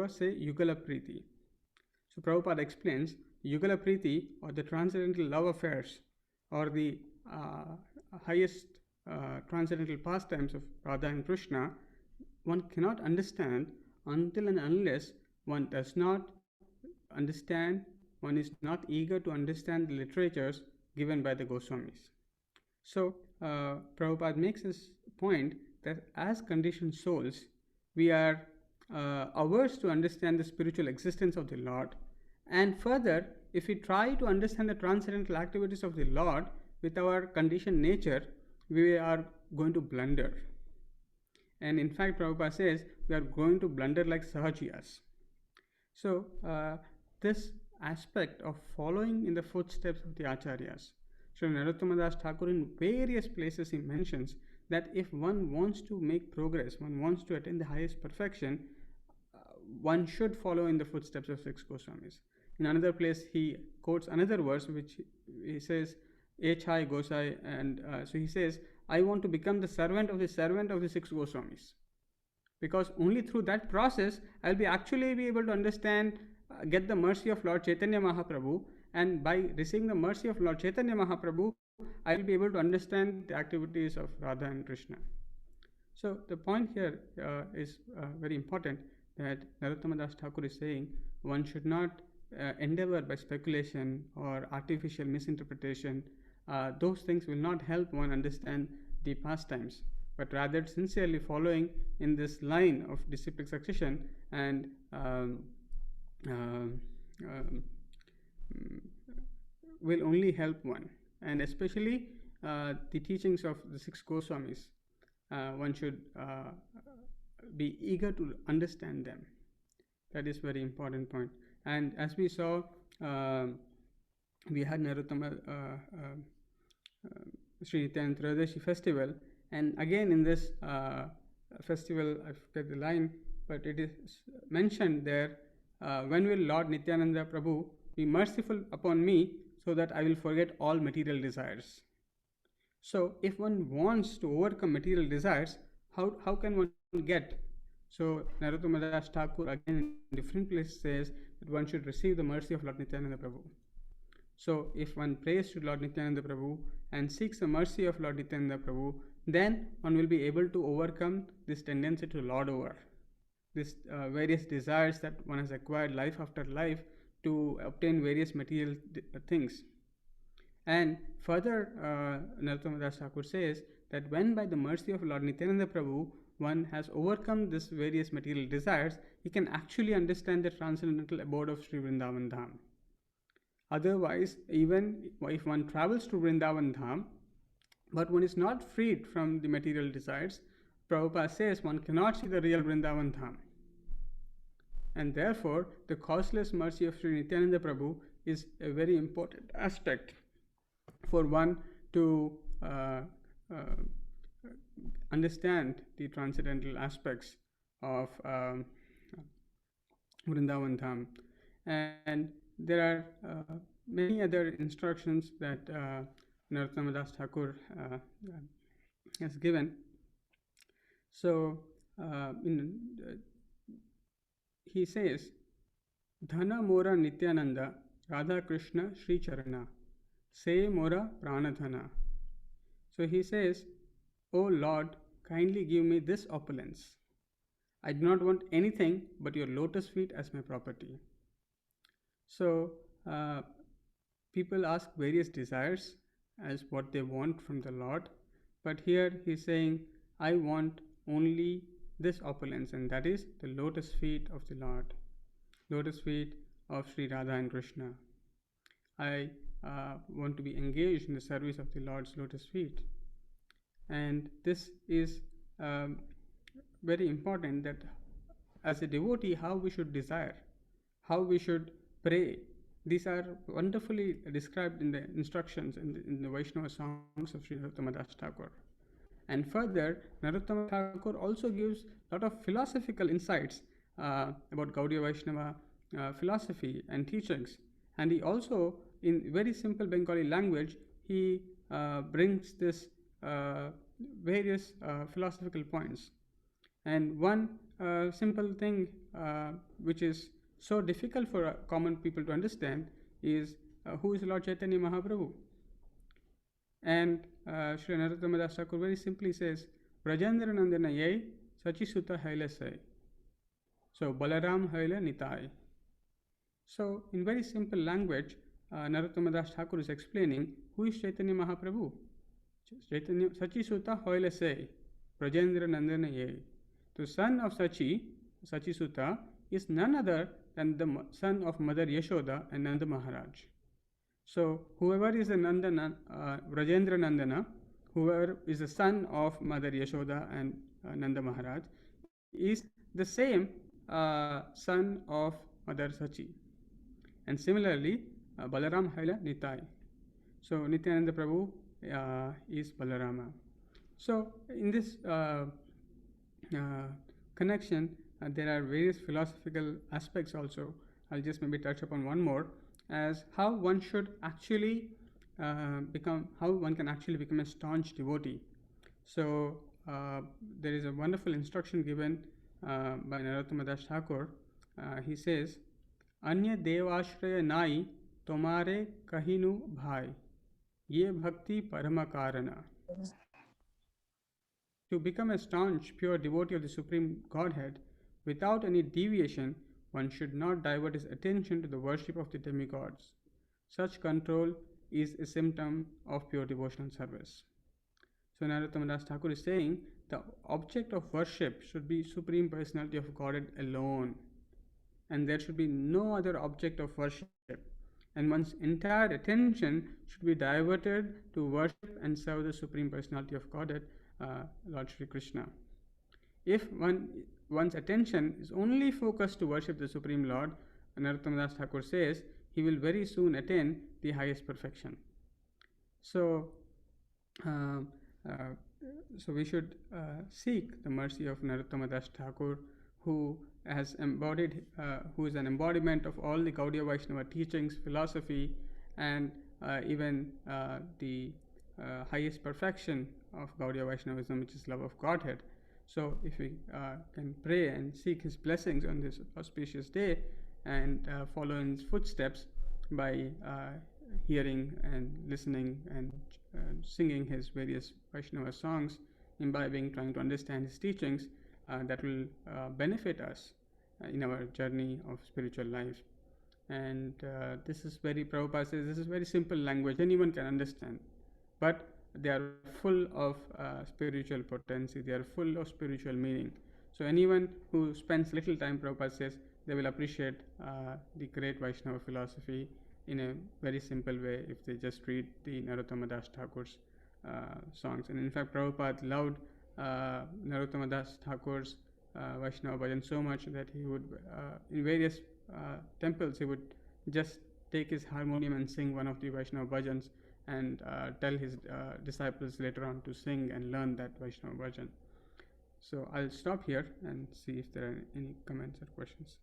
Se Yugala Priti. So Prabhupada explains Yugala Priti, or the transcendental love affairs, or the highest transcendental pastimes of Radha and Krishna, one cannot understand until and unless one does not understand, one is not eager to understand the literatures given by the Goswamis. So Prabhupada makes this point that as conditioned souls, we are averse to understand the spiritual existence of the Lord, and further, if we try to understand the transcendental activities of the Lord with our conditioned nature, we are going to blunder. And in fact, Prabhupada says we are going to blunder like Sahajiyas. So this aspect of following in the footsteps of the Acharyas, Srila Narottama Dasa Thakura in various places he mentions that if one wants to make progress, one wants to attain the highest perfection, one should follow in the footsteps of 6 Goswamis. In another place he quotes another verse which he says, Echai Gosai, and so he says, I want to become the servant of the 6 Goswamis, because only through that process I will be actually be able to understand, get the mercy of Lord Chaitanya Mahaprabhu, and by receiving the mercy of Lord Chaitanya Mahaprabhu, I will be able to understand the activities of Radha and Krishna. So the point here is very important, that Narottama Dasa Thakura is saying one should not endeavor by speculation or artificial misinterpretation. Those things will not help one understand the pastimes, but rather sincerely following in this line of disciplic succession and will only help one. And especially the teachings of the 6 Goswamis, one should be eager to understand them. That is very important point. And as we saw we had Narottama Sri Nityananda Trayodasi festival, and again in this festival, I forget the line, but it is mentioned there, when will Lord Nityananda Prabhu be merciful upon me so that I will forget all material desires? So if one wants to overcome material desires, how can one get? So Narottama Das Thakur again in different places says that one should receive the mercy of Lord Nityananda Prabhu. So if one prays to Lord Nityananda Prabhu and seeks the mercy of Lord Nityananda Prabhu, then one will be able to overcome this tendency to lord over, this various desires that one has acquired life after life to obtain various material things. And further, Narottama Das Thakur says that when by the mercy of Lord Nityananda Prabhu one has overcome this various material desires, he can actually understand the transcendental abode of Sri Vrindavan Dham. Otherwise, even if one travels to Vrindavan Dham, but one is not freed from the material desires, Prabhupada says one cannot see the real Vrindavan Dham. And therefore, the causeless mercy of Sri Nityananda Prabhu is a very important aspect for one to understand the transcendental aspects of Vrindavan Dham. And there are many other instructions that Narottama Das Thakur has given. So he says, Dhana Mora Nityananda Radha Krishna Sri Charana Se Mora Pranadhana. So he says, O Lord, kindly give me this opulence. I do not want anything but your lotus feet as my property. So people ask various desires as what they want from the Lord, but here he is saying, I want only this opulence, and that is the lotus feet of the Lord, lotus feet of Sri Radha and Krishna. I want to be engaged in the service of the Lord's lotus feet. And this is very important, that as a devotee, how we should desire, how we should pray. These are wonderfully described in the instructions in the Vaishnava songs of Sri Narottama Das Thakur. And further, Narottama Thakur also gives a lot of philosophical insights about Gaudiya Vaishnava philosophy and teachings. And he also, in very simple Bengali language, he brings this various philosophical points. And one simple thing which is so difficult for common people to understand is who is Lord Chaitanya Mahaprabhu. And Sri Narottama Das Thakur very simply says, Brajendra Nandana Yai Sachisuta Haile Sai. So Balaram Haile Nitai. So in very simple language, Narottama Das Thakur is explaining who is Chaitanya Mahaprabhu. Chaitanya Sachisuta Haile Sai. Brajendra Nandana Yai. The son of Sachisuta, is none other than the son of Mother Yashoda and Nanda Maharaj. So whoever is the Nandana, Brajendra Nandana, whoever is the son of Mother Yashoda and Nanda Maharaj, is the same son of Mother Sachi. And similarly, Balaram Haila Nitai. So Nityananda Prabhu is Balarama. So in this connection, there are various philosophical aspects also. I'll just maybe touch upon one more, as how one should actually how one can actually become a staunch devotee. So there is a wonderful instruction given by Narottama Das Thakur. He says, Anya devashraya nai tomare kahinu bhai, ye bhakti parama karana. To become a staunch, pure devotee of the Supreme Godhead, without any deviation, one should not divert his attention to the worship of the demigods. Such control is a symptom of pure devotional service. So Narottama Das Thakur is saying the object of worship should be Supreme Personality of Godhead alone, and there should be no other object of worship, and one's entire attention should be diverted to worship and serve the Supreme Personality of Godhead, Lord Shri Krishna. If one's attention is only focused to worship the Supreme Lord, Narottama Das Thakur says, he will very soon attain the highest perfection. So, uh, uh, so we should seek the mercy of Narottama Dasa Thakura, who has embodied, who is an embodiment of all the Gaudiya Vaishnava teachings, philosophy, and even the highest perfection of Gaudiya Vaishnavism, which is love of Godhead. So, if we can pray and seek his blessings on this auspicious day and follow in his footsteps by hearing and listening and singing his various Vaishnava songs, imbibing, trying to understand his teachings, that will benefit us in our journey of spiritual life. And this is very, Prabhupada says, this is very simple language, anyone can understand. But they are full of spiritual potency, they are full of spiritual meaning. So anyone who spends little time, Prabhupada says, they will appreciate the great Vaishnava philosophy in a very simple way if they just read the Narottama Dasa Thakura's songs. And in fact, Prabhupada loved Narottama Dasa Thakura's Vaishnava bhajan so much that he would, in various temples, he would just take his harmonium and sing one of the Vaishnava bhajans and tell his disciples later on to sing and learn that Vaishnava bhajan. So I'll stop here and see if there are any comments or questions.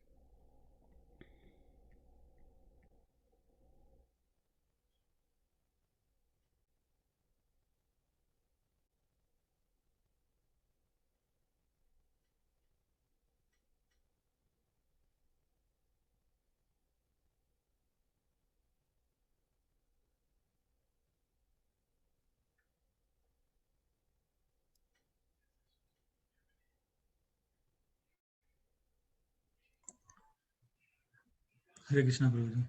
Hare Krishna, Prabhuji.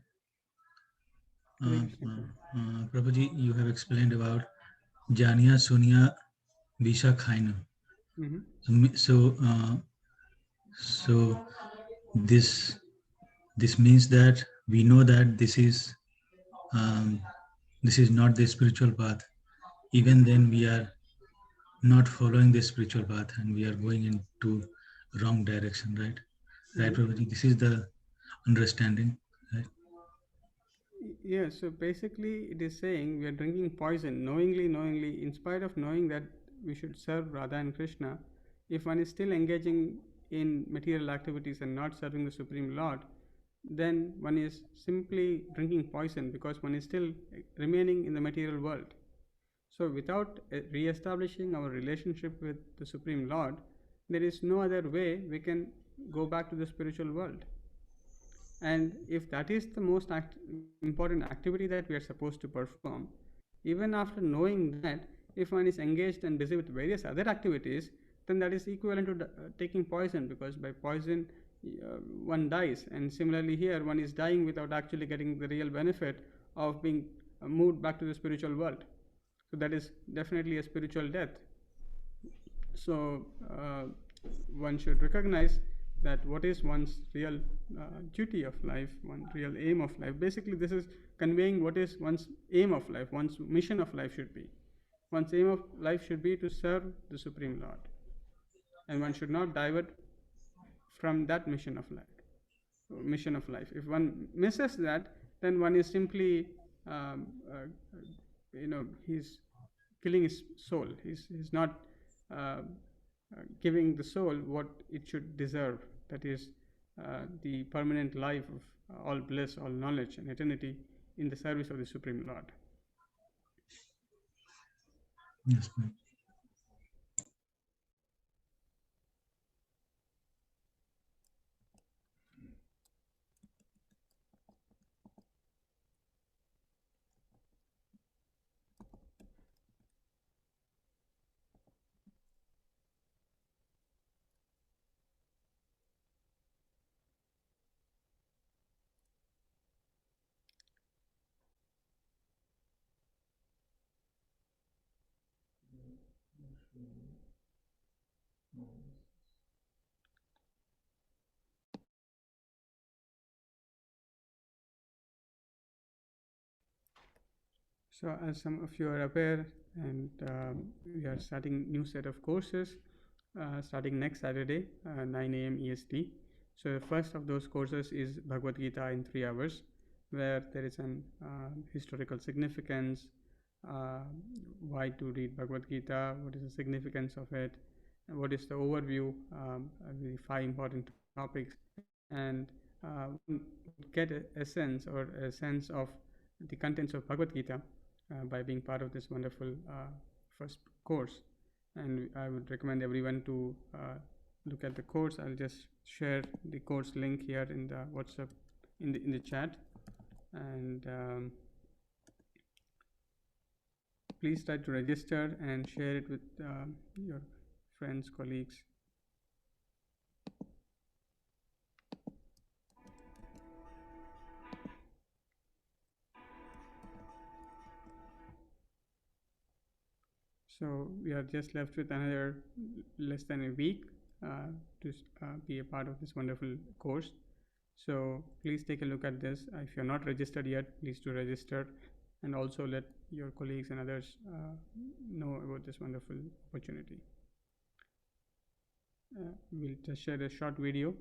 Hare Krishna. Prabhuji, you have explained about Jania Sunya Visha Khaina. So this means that we know that this is not the spiritual path. Even then, we are not following the spiritual path, and we are going into wrong direction, right? Right, Prabhuji. This is the understanding, right? Yeah, so basically it is saying we are drinking poison knowingly, in spite of knowing that we should serve Radha and Krishna. If one is still engaging in material activities and not serving the Supreme Lord, then one is simply drinking poison because one is still remaining in the material world. So without re-establishing our relationship with the Supreme Lord, there is no other way we can go back to the spiritual world. And if that is the most important activity that we are supposed to perform, even after knowing that, if one is engaged and busy with various other activities, then that is equivalent to taking poison, because by poison one dies. And similarly here, one is dying without actually getting the real benefit of being moved back to the spiritual world. So that is definitely a spiritual death. So one should recognize that what is one's real duty of life, one real aim of life. Basically, this is conveying what is one's aim of life, one's mission of life should be. One's aim of life should be to serve the Supreme Lord. And one should not divert from that mission of life. If one misses that, then one is simply, he's killing his soul. He's not giving the soul what it should deserve, that is the permanent life of all bliss, all knowledge, and eternity in the service of the Supreme Lord. Yes, ma'am. So, as some of you are aware, and we are starting new set of courses starting next Saturday, 9 a.m. EST. So, the first of those courses is Bhagavad Gita in 3 hours. where there is an historical significance, why to read Bhagavad Gita, what is the significance of it, and what is the overview, the 5 important topics, and get a sense or a sense of the contents of Bhagavad Gita by being part of this wonderful first course. And I would recommend everyone to look at the course. I'll just share the course link here in the WhatsApp in the chat, and please try to register and share it with your friends, colleagues. So we are just left with another less than a week to be a part of this wonderful course. So please take a look at this. If you're not registered yet, please do register, and also let your colleagues and others know about this wonderful opportunity. We'll just share a short video.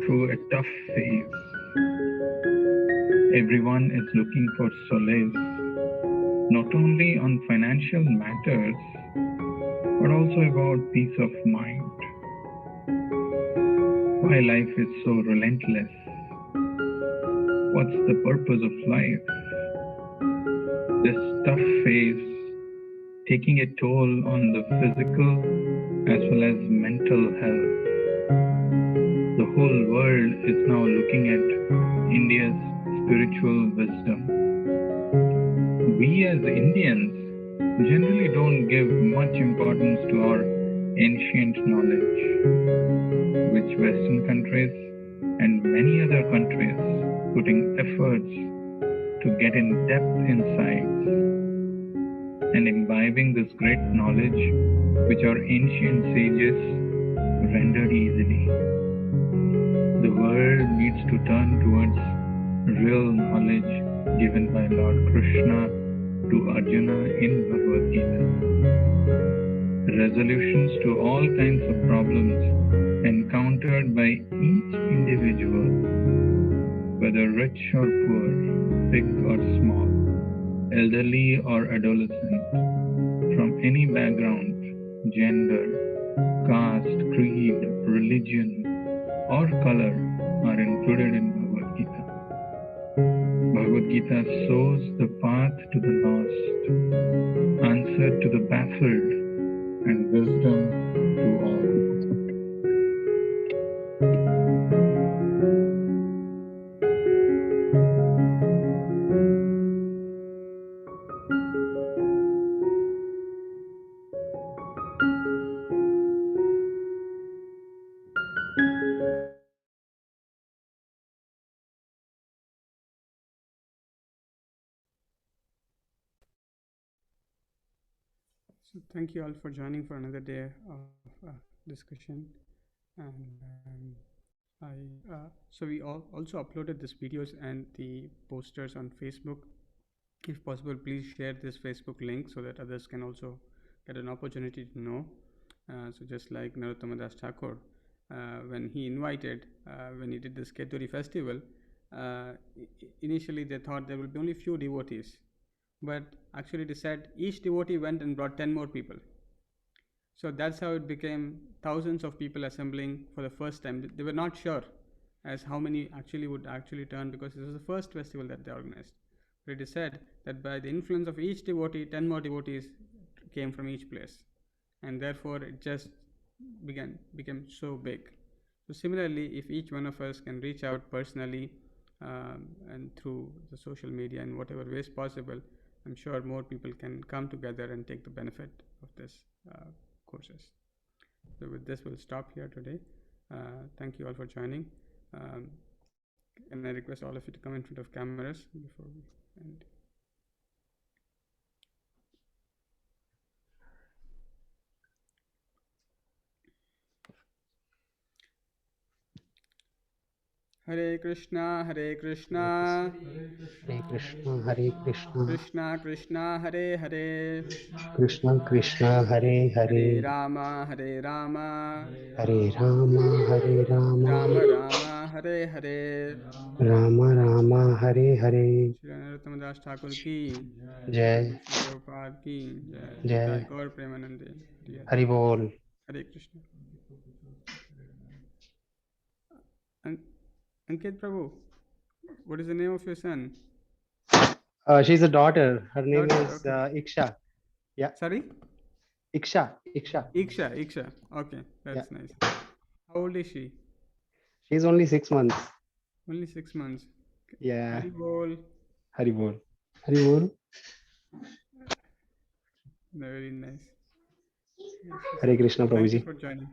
Through a tough phase. Everyone is looking for solace, not only on financial matters, but also about peace of mind. Why life is so relentless? What's the purpose of life? This tough phase taking a toll on the physical as well as mental health. The whole world is now looking at India's spiritual wisdom. We as Indians generally don't give much importance to our ancient knowledge, which Western countries and many other countries putting efforts to get in depth insights and imbibing this great knowledge which our ancient sages rendered easily. The world needs to turn towards real knowledge given by Lord Krishna to Arjuna in Bhagavad Gita. Resolutions to all kinds of problems encountered by each individual, whether rich or poor, big or small, elderly or adolescent, from any background, gender, caste, creed, religion, or color are included in Bhagavad Gita. Bhagavad Gita shows the path to the lost, answer to the baffled, and wisdom to all. So thank you all for joining for another day of discussion. And so we also uploaded these videos and the posters on Facebook. If possible, please share this Facebook link so that others can also get an opportunity to know. So just like Narottama Dasa Thakura, when he did this Keturi festival, initially they thought there will be only few devotees, but actually they said each devotee went and brought 10 more people. So that's how it became thousands of people assembling for the first time. They were not sure as how many actually would actually turn, because this was the first festival that they organized. But it is said that by the influence of each devotee, 10 more devotees came from each place, and therefore it just became so big. So similarly, if each one of us can reach out personally and through the social media in whatever ways possible, I'm sure more people can come together and take the benefit of this courses. So with this, we'll stop here today. Thank you all for joining. And I request all of you to come in front of cameras before we end. Hare Krishna, Hare Krishna, Hare Krishna, Hare Krishna, Krishna Krishna, Hare Hare, Krishna Krishna, Hare Hare Hare, Rama, Hare Rama, Hare Rama, Hare Rama Rama, Rama, Hare Hare. Rama Rama, Hare Hare. Srila Narottama Dasa Thakura ki, Jai, Srila Prabhupada ki, Jai, Nitai-Gauranga Premanande. Hari Bol. Hare Krishna. Ankit Prabhu, what is the name of your son? She's a daughter. Her name Daughter, is okay. Iksha. Yeah, Sorry? Iksha. Iksha. Okay, that's nice. How old is she? She's only 6 months. Only 6 months. Yeah. Hari Bol. Hari Bol. Hari Bol. Very nice. Yes. Hare Krishna, Thank you Prabhuji. for joining.